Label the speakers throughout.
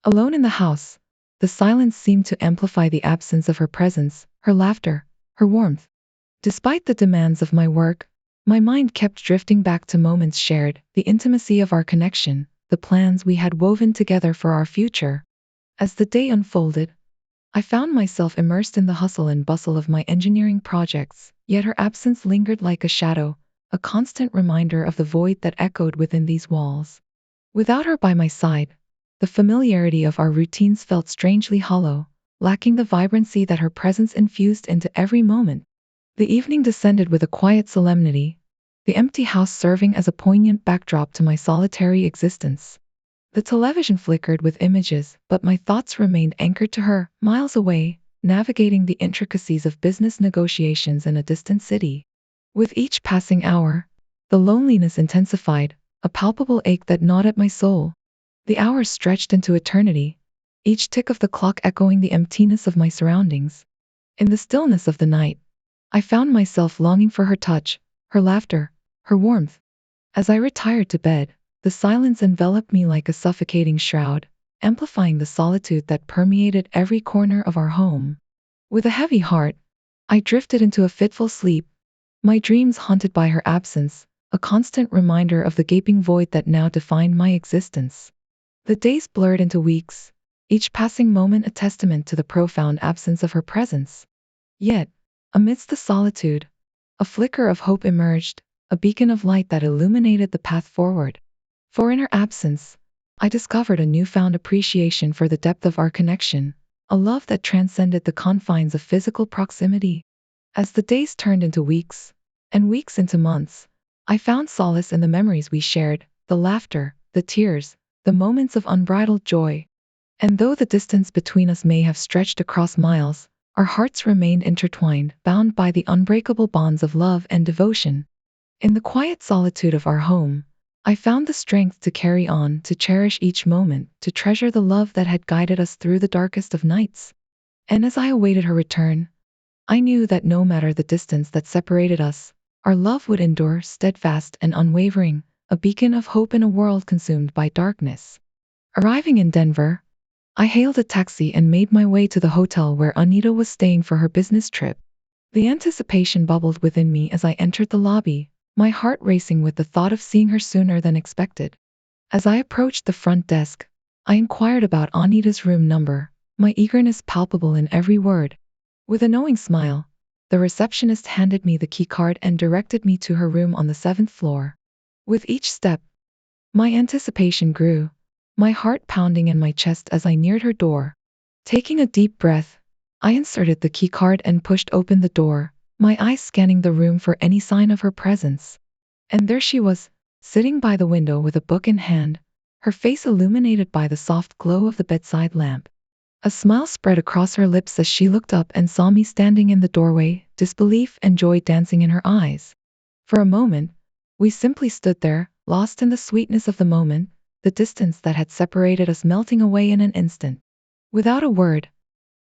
Speaker 1: Alone in the house, the silence seemed to amplify the absence of her presence, her laughter, her warmth. Despite the demands of my work, my mind kept drifting back to moments shared, the intimacy of our connection, the plans we had woven together for our future. As the day unfolded, I found myself immersed in the hustle and bustle of my engineering projects, yet her absence lingered like a shadow, a constant reminder of the void that echoed within these walls. Without her by my side, the familiarity of our routines felt strangely hollow, lacking the vibrancy that her presence infused into every moment. The evening descended with a quiet solemnity, the empty house serving as a poignant backdrop to my solitary existence. The television flickered with images, but my thoughts remained anchored to her, miles away, navigating the intricacies of business negotiations in a distant city. With each passing hour, the loneliness intensified, a palpable ache that gnawed at my soul. The hours stretched into eternity, each tick of the clock echoing the emptiness of my surroundings. In the stillness of the night, I found myself longing for her touch, her laughter, her warmth. As I retired to bed, the silence enveloped me like a suffocating shroud, amplifying the solitude that permeated every corner of our home. With a heavy heart, I drifted into a fitful sleep, my dreams haunted by her absence, a constant reminder of the gaping void that now defined my existence. The days blurred into weeks, each passing moment a testament to the profound absence of her presence. Yet, amidst the solitude, a flicker of hope emerged, a beacon of light that illuminated the path forward. For in her absence, I discovered a newfound appreciation for the depth of our connection, a love that transcended the confines of physical proximity. As the days turned into weeks, and weeks into months, I found solace in the memories we shared, the laughter, the tears, the moments of unbridled joy. And though the distance between us may have stretched across miles, our hearts remained intertwined, bound by the unbreakable bonds of love and devotion. In the quiet solitude of our home, I found the strength to carry on, to cherish each moment, to treasure the love that had guided us through the darkest of nights. And as I awaited her return, I knew that no matter the distance that separated us, our love would endure steadfast and unwavering, a beacon of hope in a world consumed by darkness. Arriving in Denver, I hailed a taxi and made my way to the hotel where Anita was staying for her business trip. The anticipation bubbled within me as I entered the lobby, my heart racing with the thought of seeing her sooner than expected. As I approached the front desk, I inquired about Anita's room number, my eagerness palpable in every word. With a knowing smile, the receptionist handed me the key card and directed me to her room on the 7th floor. With each step, my anticipation grew, my heart pounding in my chest as I neared her door. Taking a deep breath, I inserted the key card and pushed open the door, my eyes scanning the room for any sign of her presence. And there she was, sitting by the window with a book in hand, her face illuminated by the soft glow of the bedside lamp. A smile spread across her lips as she looked up and saw me standing in the doorway, disbelief and joy dancing in her eyes. For a moment, we simply stood there, lost in the sweetness of the moment, the distance that had separated us melting away in an instant. Without a word,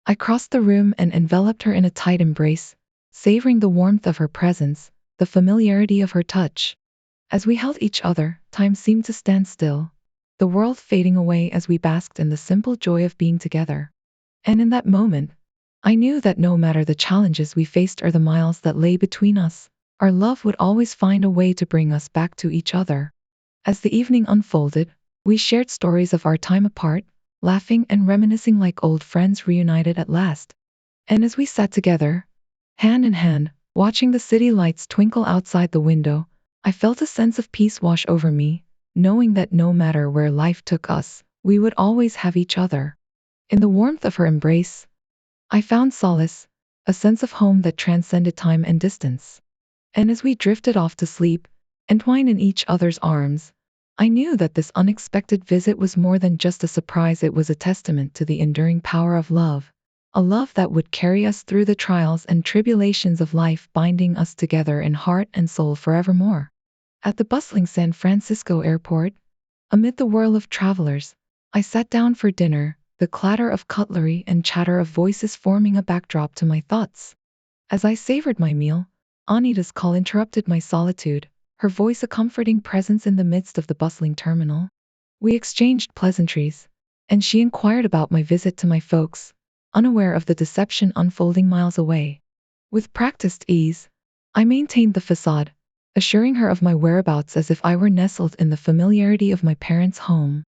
Speaker 1: I crossed the room and enveloped her in a tight embrace, savoring the warmth of her presence, the familiarity of her touch. As we held each other, time seemed to stand still, the world fading away as we basked in the simple joy of being together. And in that moment, I knew that no matter the challenges we faced or the miles that lay between us, our love would always find a way to bring us back to each other. As the evening unfolded, we shared stories of our time apart, laughing and reminiscing like old friends reunited at last. And as we sat together, hand in hand, watching the city lights twinkle outside the window, I felt a sense of peace wash over me, knowing that no matter where life took us, we would always have each other. In the warmth of her embrace, I found solace, a sense of home that transcended time and distance. And as we drifted off to sleep, entwined in each other's arms, I knew that this unexpected visit was more than just a surprise. It was a testament to the enduring power of love, a love that would carry us through the trials and tribulations of life, binding us together in heart and soul forevermore. At the bustling San Francisco airport, amid the whirl of travelers, I sat down for dinner, the clatter of cutlery and chatter of voices forming a backdrop to my thoughts. As I savored my meal, Anita's call interrupted my solitude, her voice a comforting presence in the midst of the bustling terminal. We exchanged pleasantries, and she inquired about my visit to my folks, unaware of the deception unfolding miles away. With practiced ease, I maintained the facade, assuring her of my whereabouts as if I were nestled in the familiarity of my parents' home.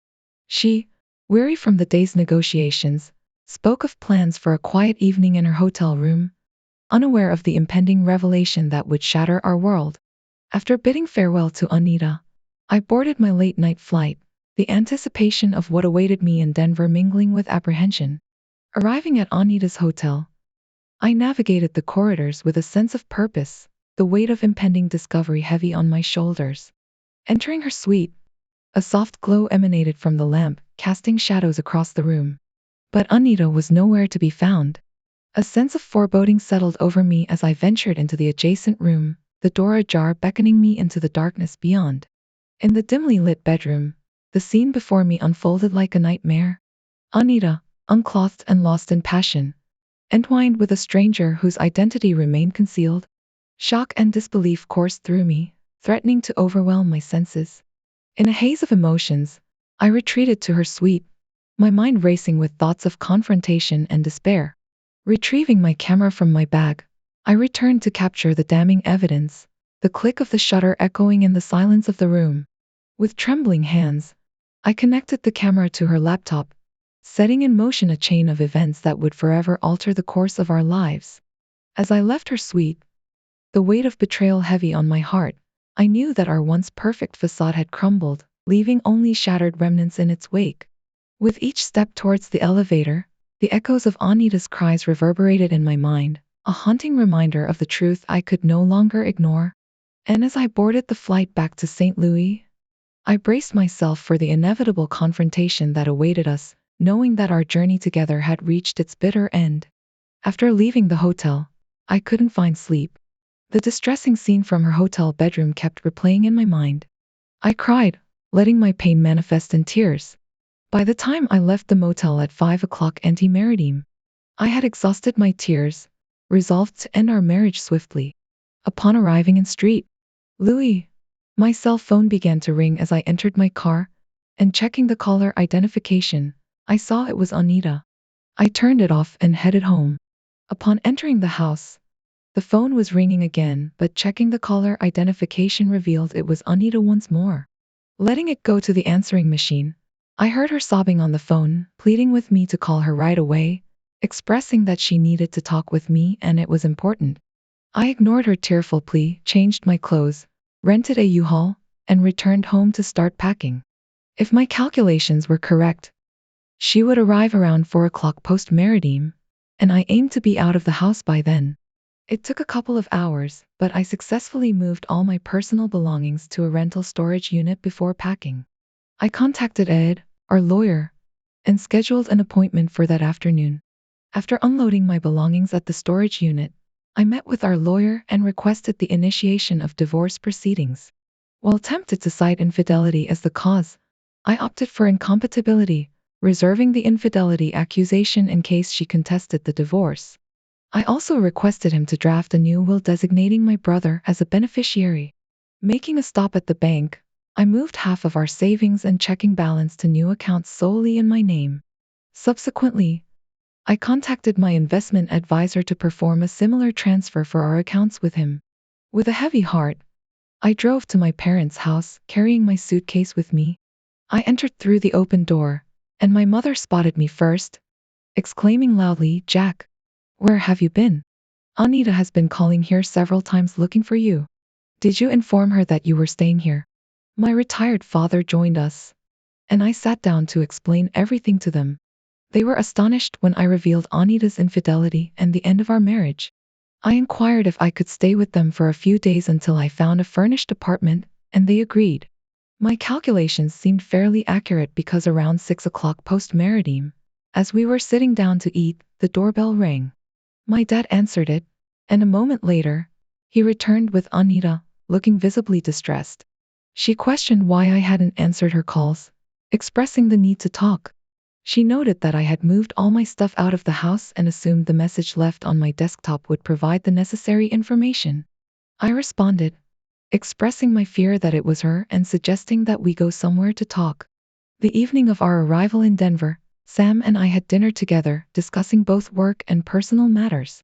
Speaker 1: She, weary from the day's negotiations, spoke of plans for a quiet evening in her hotel room, unaware of the impending revelation that would shatter our world. After bidding farewell to Anita, I boarded my late-night flight, the anticipation of what awaited me in Denver mingling with apprehension. Arriving at Anita's hotel, I navigated the corridors with a sense of purpose, the weight of impending discovery heavy on my shoulders. Entering her suite, a soft glow emanated from the lamp, casting shadows across the room. But Anita was nowhere to be found. A sense of foreboding settled over me as I ventured into the adjacent room, the door ajar beckoning me into the darkness beyond. In the dimly lit bedroom, the scene before me unfolded like a nightmare. Anita, unclothed and lost in passion, entwined with a stranger whose identity remained concealed. Shock and disbelief coursed through me, threatening to overwhelm my senses. In a haze of emotions, I retreated to her suite, my mind racing with thoughts of confrontation and despair. Retrieving my camera from my bag, I returned to capture the damning evidence, the click of the shutter echoing in the silence of the room. With trembling hands, I connected the camera to her laptop, setting in motion a chain of events that would forever alter the course of our lives. As I left her suite, the weight of betrayal heavy on my heart, I knew that our once perfect facade had crumbled, leaving only shattered remnants in its wake. With each step towards the elevator, the echoes of Anita's cries reverberated in my mind, a haunting reminder of the truth I could no longer ignore. And as I boarded the flight back to St. Louis, I braced myself for the inevitable confrontation that awaited us, knowing that our journey together had reached its bitter end. After leaving the hotel, I couldn't find sleep. The distressing scene from her hotel bedroom kept replaying in my mind. I cried, letting my pain manifest in tears. By the time I left the motel at 5 o'clock anti-maritime, I had exhausted my tears, resolved to end our marriage swiftly. Upon arriving in Street Louis, my cell phone began to ring as I entered my car, and checking the caller identification, I saw it was Anita. I turned it off and headed home. Upon entering the house, the phone was ringing again, but checking the caller identification revealed it was Anita once more. Letting it go to the answering machine, I heard her sobbing on the phone, pleading with me to call her right away, expressing that she needed to talk with me and it was important. I ignored her tearful plea, changed my clothes, rented a U-Haul, and returned home to start packing. If my calculations were correct, she would arrive around 4 o'clock post-maritime, and I aimed to be out of the house by then. It took a couple of hours, but I successfully moved all my personal belongings to a rental storage unit before packing. I contacted Ed, our lawyer, and scheduled an appointment for that afternoon. After unloading my belongings at the storage unit, I met with our lawyer and requested the initiation of divorce proceedings. While tempted to cite infidelity as the cause, I opted for incompatibility, reserving the infidelity accusation in case she contested the divorce. I also requested him to draft a new will designating my brother as a beneficiary. Making a stop at the bank, I moved half of our savings and checking balance to new accounts solely in my name. Subsequently, I contacted my investment advisor to perform a similar transfer for our accounts with him. With a heavy heart, I drove to my parents' house, carrying my suitcase with me. I entered through the open door, and my mother spotted me first, exclaiming loudly, "Jack, where have you been? Anita has been calling here several times looking for you. Did you inform her that you were staying here?" My retired father joined us, and I sat down to explain everything to them. They were astonished when I revealed Anita's infidelity and the end of our marriage. I inquired if I could stay with them for a few days until I found a furnished apartment, and they agreed. My calculations seemed fairly accurate because around 6 o'clock post-maritime, as we were sitting down to eat, the doorbell rang. My dad answered it, and a moment later, he returned with Anita, looking visibly distressed. She questioned why I hadn't answered her calls, expressing the need to talk. She noted that I had moved all my stuff out of the house and assumed the message left on my desktop would provide the necessary information. I responded, expressing my fear that it was her and suggesting that we go somewhere to talk. The evening of our arrival in Denver, Sam and I had dinner together, discussing both work and personal matters.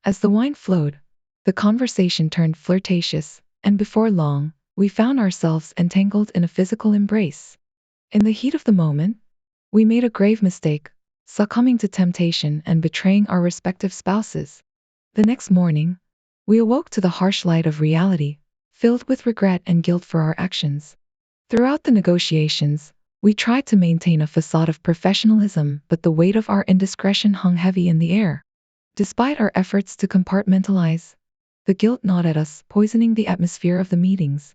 Speaker 1: As the wine flowed, the conversation turned flirtatious, and before long, we found ourselves entangled in a physical embrace. In the heat of the moment, we made a grave mistake, succumbing to temptation and betraying our respective spouses. The next morning, we awoke to the harsh light of reality, filled with regret and guilt for our actions. Throughout the negotiations, we tried to maintain a facade of professionalism, but the weight of our indiscretion hung heavy in the air. Despite our efforts to compartmentalize, the guilt gnawed at us, poisoning the atmosphere of the meetings.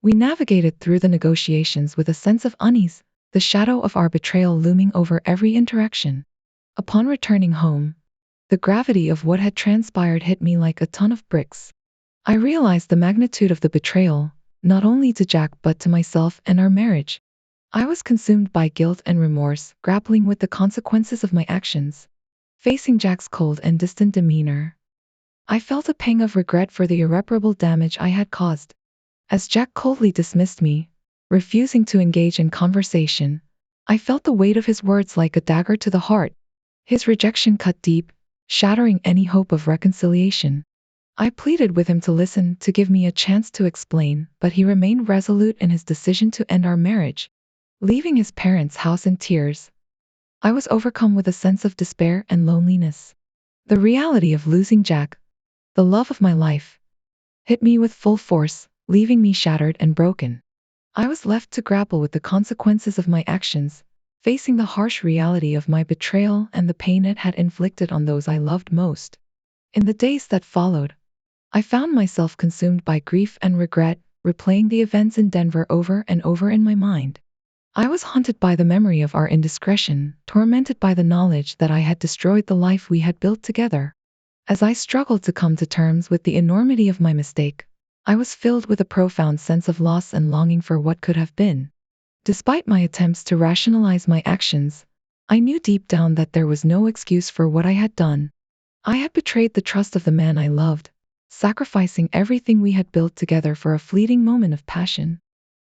Speaker 1: We navigated through the negotiations with a sense of unease, the shadow of our betrayal looming over every interaction. Upon returning home, the gravity of what had transpired hit me like a ton of bricks. I realized the magnitude of the betrayal, not only to Jack but to myself and our marriage. I was consumed by guilt and remorse, grappling with the consequences of my actions. Facing Jack's cold and distant demeanor, I felt a pang of regret for the irreparable damage I had caused. As Jack coldly dismissed me, refusing to engage in conversation, I felt the weight of his words like a dagger to the heart. His rejection cut deep, shattering any hope of reconciliation. I pleaded with him to listen, to give me a chance to explain, but he remained resolute in his decision to end our marriage. Leaving his parents' house in tears, I was overcome with a sense of despair and loneliness. The reality of losing Jack, the love of my life, hit me with full force, leaving me shattered and broken. I was left to grapple with the consequences of my actions, facing the harsh reality of my betrayal and the pain it had inflicted on those I loved most. In the days that followed, I found myself consumed by grief and regret, replaying the events in Denver over and over in my mind. I was haunted by the memory of our indiscretion, tormented by the knowledge that I had destroyed the life we had built together. As I struggled to come to terms with the enormity of my mistake, I was filled with a profound sense of loss and longing for what could have been. Despite my attempts to rationalize my actions, I knew deep down that there was no excuse for what I had done. I had betrayed the trust of the man I loved, sacrificing everything we had built together for a fleeting moment of passion.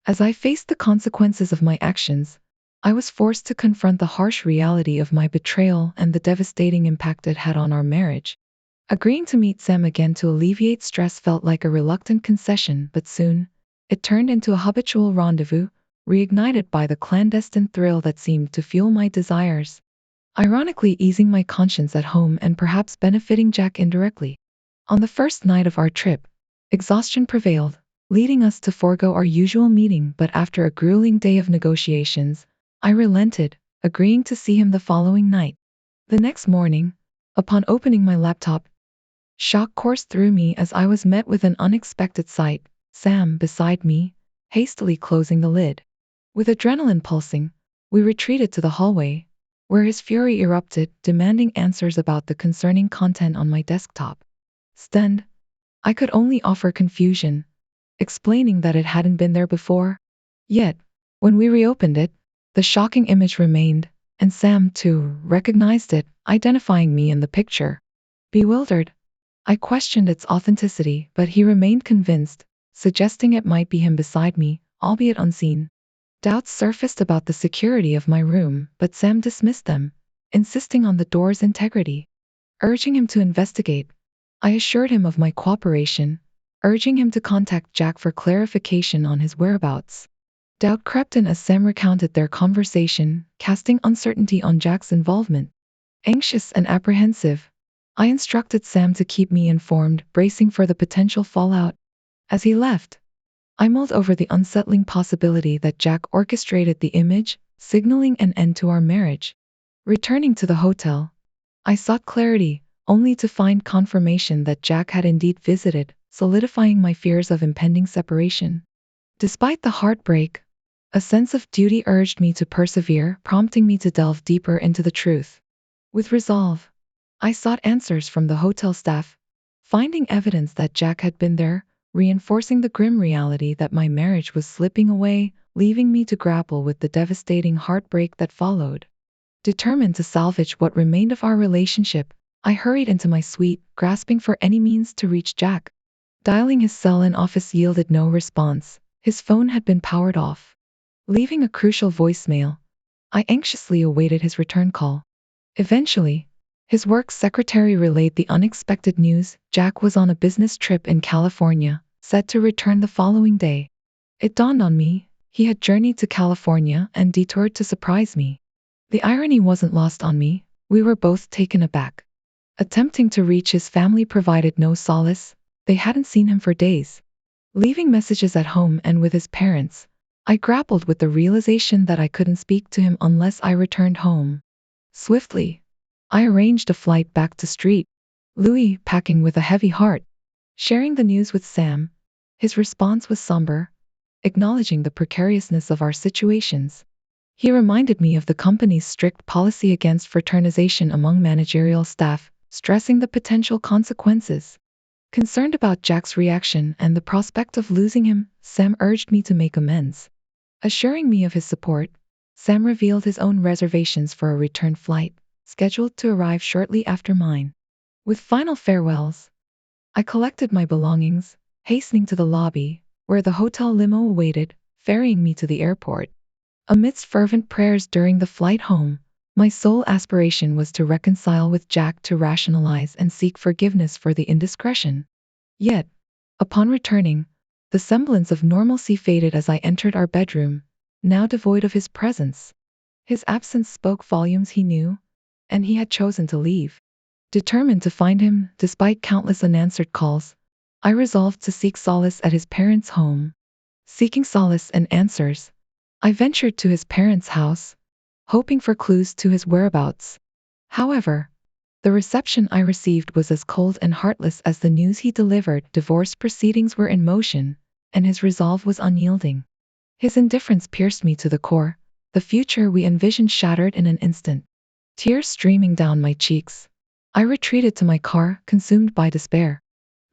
Speaker 1: As I faced the consequences of my actions, I was forced to confront the harsh reality of my betrayal and the devastating impact it had on our marriage. Agreeing to meet Sam again to alleviate stress felt like a reluctant concession, but soon, it turned into a habitual rendezvous, reignited by the clandestine thrill that seemed to fuel my desires. Ironically, easing my conscience at home and perhaps benefiting Jack indirectly. On the first night of our trip, exhaustion prevailed, leading us to forego our usual meeting, but after a grueling day of negotiations, I relented, agreeing to see him the following night. The next morning, upon opening my laptop, shock coursed through me as I was met with an unexpected sight: Sam beside me, hastily closing the lid. With adrenaline pulsing, we retreated to the hallway, where his fury erupted, demanding answers about the concerning content on my desktop. Stunned, I could only offer confusion, explaining that it hadn't been there before. Yet, when we reopened it, the shocking image remained, and Sam, too, recognized it, identifying me in the picture. Bewildered, I questioned its authenticity, but he remained convinced, suggesting it might be him beside me, albeit unseen. Doubts surfaced about the security of my room, but Sam dismissed them, insisting on the door's integrity. Urging him to investigate, I assured him of my cooperation, urging him to contact Jack for clarification on his whereabouts. Doubt crept in as Sam recounted their conversation, casting uncertainty on Jack's involvement. Anxious and apprehensive, I instructed Sam to keep me informed, bracing for the potential fallout. As he left, I mulled over the unsettling possibility that Jack orchestrated the image, signaling an end to our marriage. Returning to the hotel, I sought clarity, only to find confirmation that Jack had indeed visited, solidifying my fears of impending separation. Despite the heartbreak, a sense of duty urged me to persevere, prompting me to delve deeper into the truth. With resolve, I sought answers from the hotel staff, finding evidence that Jack had been there, reinforcing the grim reality that my marriage was slipping away, leaving me to grapple with the devastating heartbreak that followed. Determined to salvage what remained of our relationship, I hurried into my suite, grasping for any means to reach Jack. Dialing his cell in office yielded no response. His phone had been powered off. Leaving a crucial voicemail, I anxiously awaited his return call. Eventually, his work secretary relayed the unexpected news: Jack was on a business trip in California, set to return the following day. It dawned on me, he had journeyed to California and detoured to surprise me. The irony wasn't lost on me. We were both taken aback. Attempting to reach his family provided no solace. They hadn't seen him for days. Leaving messages at home and with his parents, I grappled with the realization that I couldn't speak to him unless I returned home. Swiftly, I arranged a flight back to St. Louis, packing with a heavy heart. Sharing the news with Sam, his response was somber, acknowledging the precariousness of our situations. He reminded me of the company's strict policy against fraternization among managerial staff, stressing the potential consequences. Concerned about Jack's reaction and the prospect of losing him, Sam urged me to make amends. Assuring me of his support, Sam revealed his own reservations for a return flight, scheduled to arrive shortly after mine. With final farewells, I collected my belongings, hastening to the lobby, where the hotel limo awaited, ferrying me to the airport. Amidst fervent prayers during the flight home, my sole aspiration was to reconcile with Jack, to rationalize and seek forgiveness for the indiscretion. Yet, upon returning, the semblance of normalcy faded as I entered our bedroom, now devoid of his presence. His absence spoke volumes. He knew, and he had chosen to leave. Determined to find him, despite countless unanswered calls, I resolved to seek solace at his parents' home. Seeking solace and answers, I ventured to his parents' house, hoping for clues to his whereabouts. However, the reception I received was as cold and heartless as the news he delivered. Divorce proceedings were in motion, and his resolve was unyielding. His indifference pierced me to the core, the future we envisioned shattered in an instant. Tears streaming down my cheeks, I retreated to my car, consumed by despair.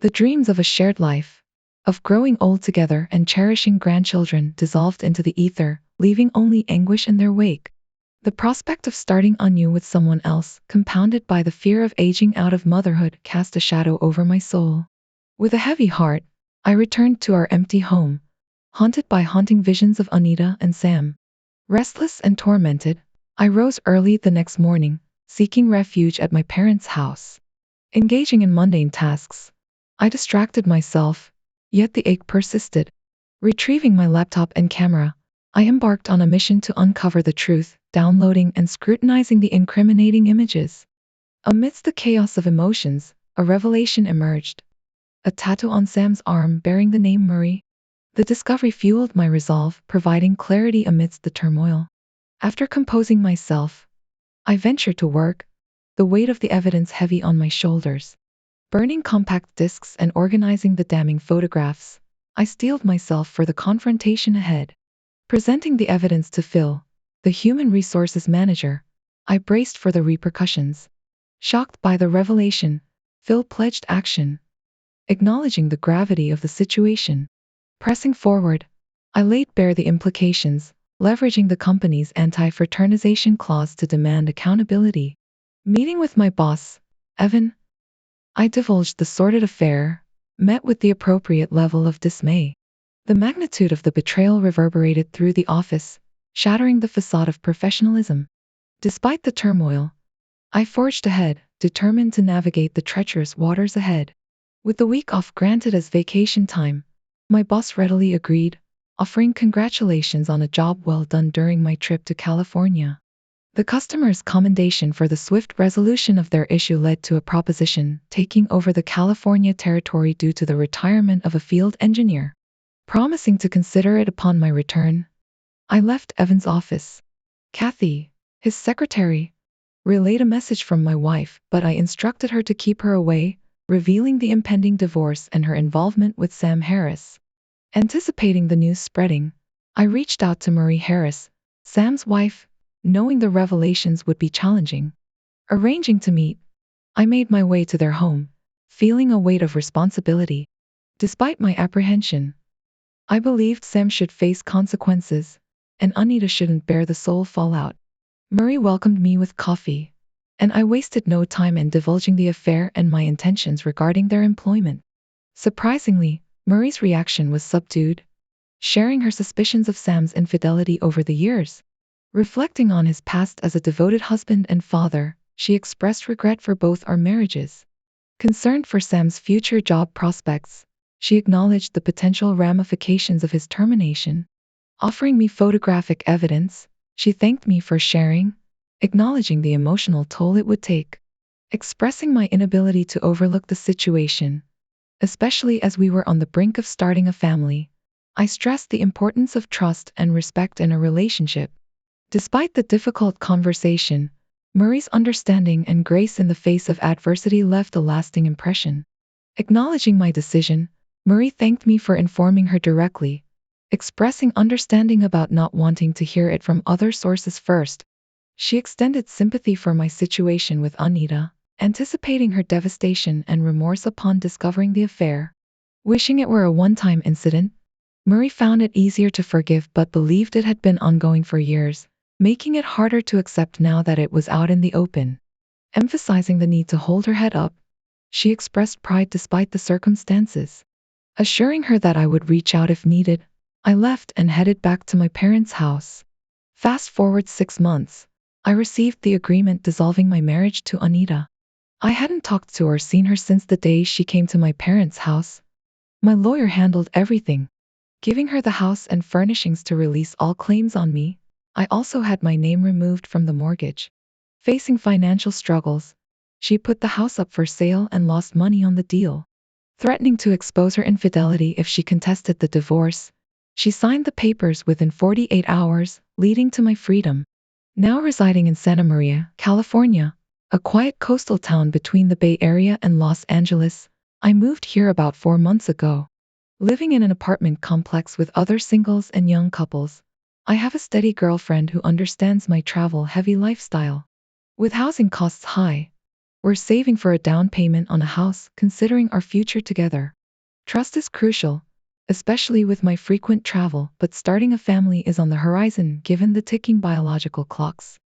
Speaker 1: The dreams of a shared life, of growing old together and cherishing grandchildren, dissolved into the ether, leaving only anguish in their wake. The prospect of starting anew with someone else, compounded by the fear of aging out of motherhood, cast a shadow over my soul. With a heavy heart, I returned to our empty home, haunted by haunting visions of Anita and Sam. Restless and tormented, I rose early the next morning, seeking refuge at my parents' house. Engaging in mundane tasks, I distracted myself, yet the ache persisted. Retrieving my laptop and camera, I embarked on a mission to uncover the truth, downloading and scrutinizing the incriminating images. Amidst the chaos of emotions, a revelation emerged. A tattoo on Sam's arm bearing the name Murray. The discovery fueled my resolve, providing clarity amidst the turmoil. After composing myself, I ventured to work, the weight of the evidence heavy on my shoulders. Burning compact discs and organizing the damning photographs, I steeled myself for the confrontation ahead. Presenting the evidence to Phil, the human resources manager, I braced for the repercussions. Shocked by the revelation, Phil pledged action, acknowledging the gravity of the situation. Pressing forward, I laid bare the implications, leveraging the company's anti-fraternization clause to demand accountability. Meeting with my boss, Evan, I divulged the sordid affair, met with the appropriate level of dismay. The magnitude of the betrayal reverberated through the office, shattering the facade of professionalism. Despite the turmoil, I forged ahead, determined to navigate the treacherous waters ahead. With the week off granted as vacation time, my boss readily agreed, offering congratulations on a job well done during my trip to California. The customer's commendation for the swift resolution of their issue led to a proposition taking over the California territory due to the retirement of a field engineer. Promising to consider it upon my return, I left Evan's office. Kathy, his secretary, relayed a message from my wife, but I instructed her to keep her away, revealing the impending divorce and her involvement with Sam Harris. Anticipating the news spreading, I reached out to Marie Harris, Sam's wife, knowing the revelations would be challenging. Arranging to meet, I made my way to their home, feeling a weight of responsibility. Despite my apprehension, I believed Sam should face consequences, and Anita shouldn't bear the soul fallout. Murray welcomed me with coffee, and I wasted no time in divulging the affair and my intentions regarding their employment. Surprisingly, Murray's reaction was subdued, sharing her suspicions of Sam's infidelity over the years. Reflecting on his past as a devoted husband and father, she expressed regret for both our marriages. Concerned for Sam's future job prospects, she acknowledged the potential ramifications of his termination. Offering me photographic evidence, she thanked me for sharing, acknowledging the emotional toll it would take. Expressing my inability to overlook the situation, especially as we were on the brink of starting a family, I stressed the importance of trust and respect in a relationship. Despite the difficult conversation, Murray's understanding and grace in the face of adversity left a lasting impression. Acknowledging my decision, Murray thanked me for informing her directly, expressing understanding about not wanting to hear it from other sources first. She extended sympathy for my situation with Anita, anticipating her devastation and remorse upon discovering the affair. Wishing it were a one-time incident, Murray found it easier to forgive but believed it had been ongoing for years, making it harder to accept now that it was out in the open. Emphasizing the need to hold her head up, she expressed pride despite the circumstances. Assuring her that I would reach out if needed, I left and headed back to my parents' house. Fast forward 6 months, I received the agreement dissolving my marriage to Anita. I hadn't talked to or seen her since the day she came to my parents' house. My lawyer handled everything, giving her the house and furnishings to release all claims on me. I also had my name removed from the mortgage. Facing financial struggles, she put the house up for sale and lost money on the deal. Threatening to expose her infidelity if she contested the divorce, she signed the papers within 48 hours, leading to my freedom. Now residing in Santa Maria, California, a quiet coastal town between the Bay Area and Los Angeles, I moved here about 4 months ago. Living in an apartment complex with other singles and young couples, I have a steady girlfriend who understands my travel-heavy lifestyle. With housing costs high, we're saving for a down payment on a house, considering our future together. Trust is crucial, especially with my frequent travel, but starting a family is on the horizon given the ticking biological clocks.